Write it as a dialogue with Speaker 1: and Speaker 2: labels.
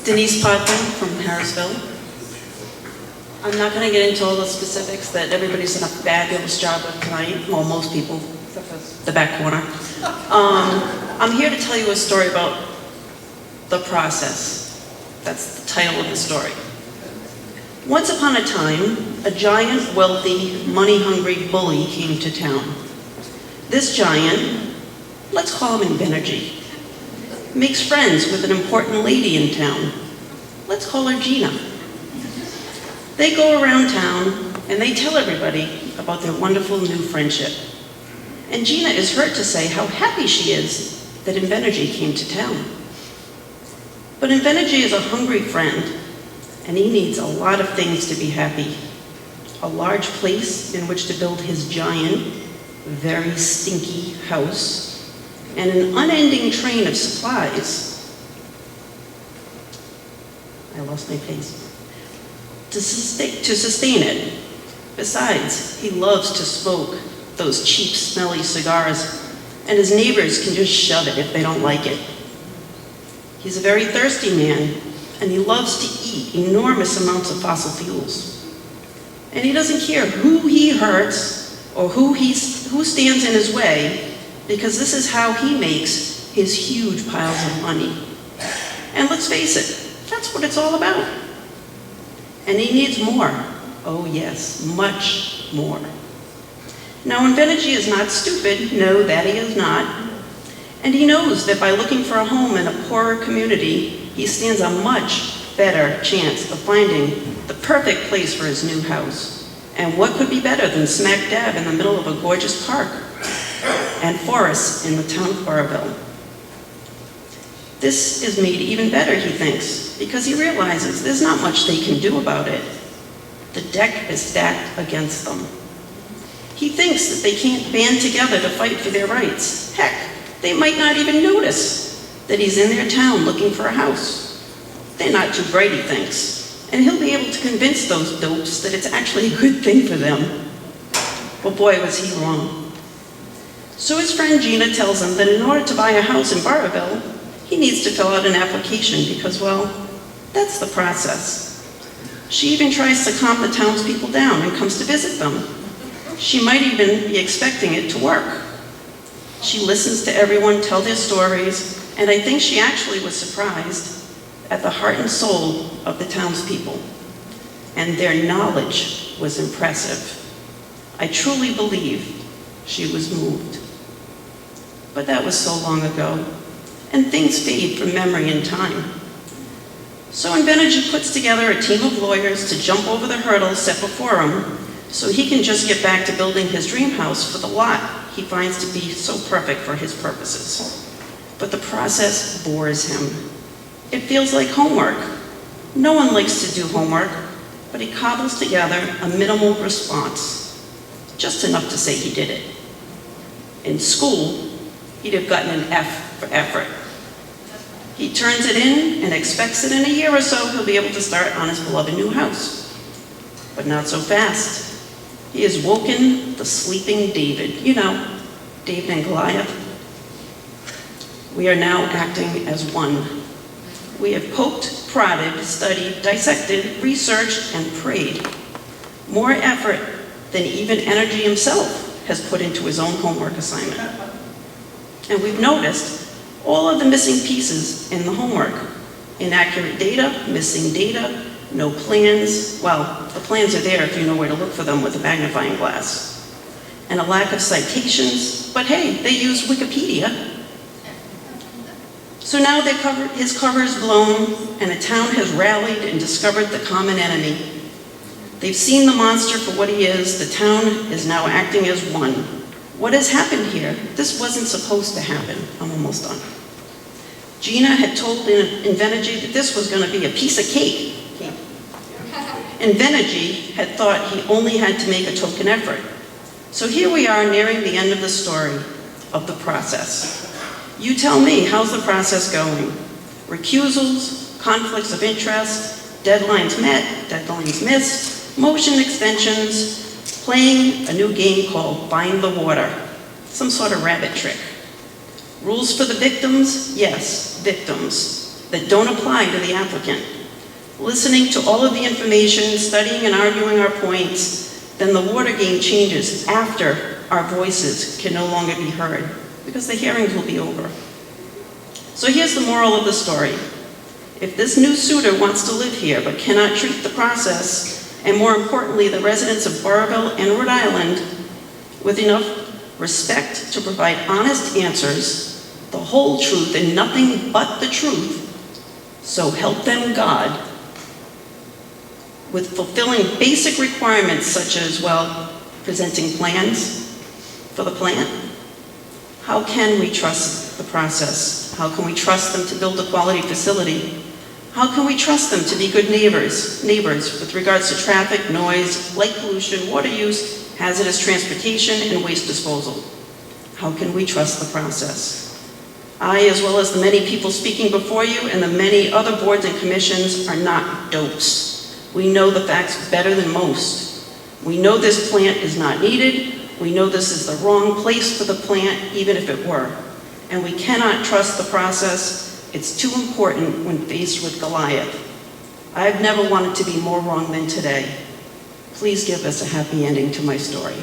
Speaker 1: Denise Pardon from Harrisville. I'm not going to get into all the specifics that everybody's done a fabulous job with tonight. Well, most people, except for the back corner. I'm here to tell you a story about the process. That's the title of the story. Once upon a time, a giant, wealthy, money-hungry bully came to town. This giant, let's call him Invenergy, makes friends with an important lady in town. Let's call her Gina. They go around town and they tell everybody about their wonderful new friendship. And Gina is heard to say how happy she is that Invenergy came to town. But Invenergy is a hungry friend, and he needs a lot of things to be happy. A large place in which to build his giant, very stinky house, and an unending train of supplies. I lost my place. To sustain it. Besides, he loves to smoke those cheap, smelly cigars, and his neighbors can just shove it if they don't like it. He's a very thirsty man, and he loves to eat enormous amounts of fossil fuels. And he doesn't care who he hurts or who stands in his way, because this is how he makes his huge piles of money. And let's face it, that's what it's all about. And he needs more. Oh yes, much more. Now, Invenergy is not stupid. No, that he is not. And he knows that by looking for a home in a poorer community, he stands a much better chance of finding the perfect place for his new house. And what could be better than smack dab in the middle of a gorgeous park and forests in the town of Burrville? This is made even better, he thinks, because he realizes there's not much they can do about it. The deck is stacked against them. He thinks that they can't band together to fight for their rights. Heck, they might not even notice that he's in their town looking for a house. They're not too bright, he thinks, and he'll be able to convince those dopes that it's actually a good thing for them. But boy, was he wrong. So his friend Gina tells him that in order to buy a house in Burrville, he needs to fill out an application because, well, that's the process. She even tries to calm the townspeople down and comes to visit them. She might even be expecting it to work. She listens to everyone tell their stories, and I think she actually was surprised at the heart and soul of the townspeople. And their knowledge was impressive. I truly believe she was moved. But that was so long ago, and things fade from memory and time. So Invenergy puts together a team of lawyers to jump over the hurdles set before him so he can just get back to building his dream house for the lot he finds to be so perfect for his purposes. But the process bores him. It feels like homework. No one likes to do homework, but he cobbles together a minimal response, just enough to say he did it. In school, he'd have gotten an F for effort. He turns it in and expects that in a year or so he'll be able to start on his beloved new house. But not so fast. He has woken the sleeping David. You know, David and Goliath. We are now acting as one. We have poked, prodded, studied, dissected, researched, and prayed. More effort than even Energy himself has put into his own homework assignment. And we've noticed all of the missing pieces in the homework. Inaccurate data, missing data, no plans. Well, the plans are there if you know where to look for them with a magnifying glass. And a lack of citations, but hey, they use Wikipedia. So now his cover is blown, and the town has rallied and discovered the common enemy. They've seen the monster for what he is. The town is now acting as one. What has happened here? This wasn't supposed to happen. I'm almost done. Gina had told Invenergy that this was going to be a piece of cake. Invenergy had thought he only had to make a token effort. So here we are nearing the end of the story of the process. You tell me, how's the process going? Recusals, conflicts of interest, deadlines met, deadlines missed, motion extensions, playing a new game called Find the Water, some sort of rabbit trick. Rules for the victims? Yes, victims. that don't apply to the applicant. Listening to all of the information, studying and arguing our points, then the water game changes after our voices can no longer be heard, because the hearings will be over. So here's the moral of the story. If this new suitor wants to live here but cannot treat the process, and more importantly, the residents of Burrville and Rhode Island, with enough respect to provide honest answers, the whole truth and nothing but the truth, so help them God, with fulfilling basic requirements such as, well, presenting plans for the plant. How can we trust the process? How can we trust them to build a quality facility? How can we trust them to be good neighbors with regards to traffic, noise, light pollution, water use, hazardous transportation, and waste disposal? How can we trust the process? I, as well as the many people speaking before you and the many other boards and commissions, are not dopes. We know the facts better than most. We know this plant is not needed. We know this is the wrong place for the plant, even if it were. And we cannot trust the process. It's too important when faced with Goliath. I've never wanted to be more wrong than today. Please give us a happy ending to my story.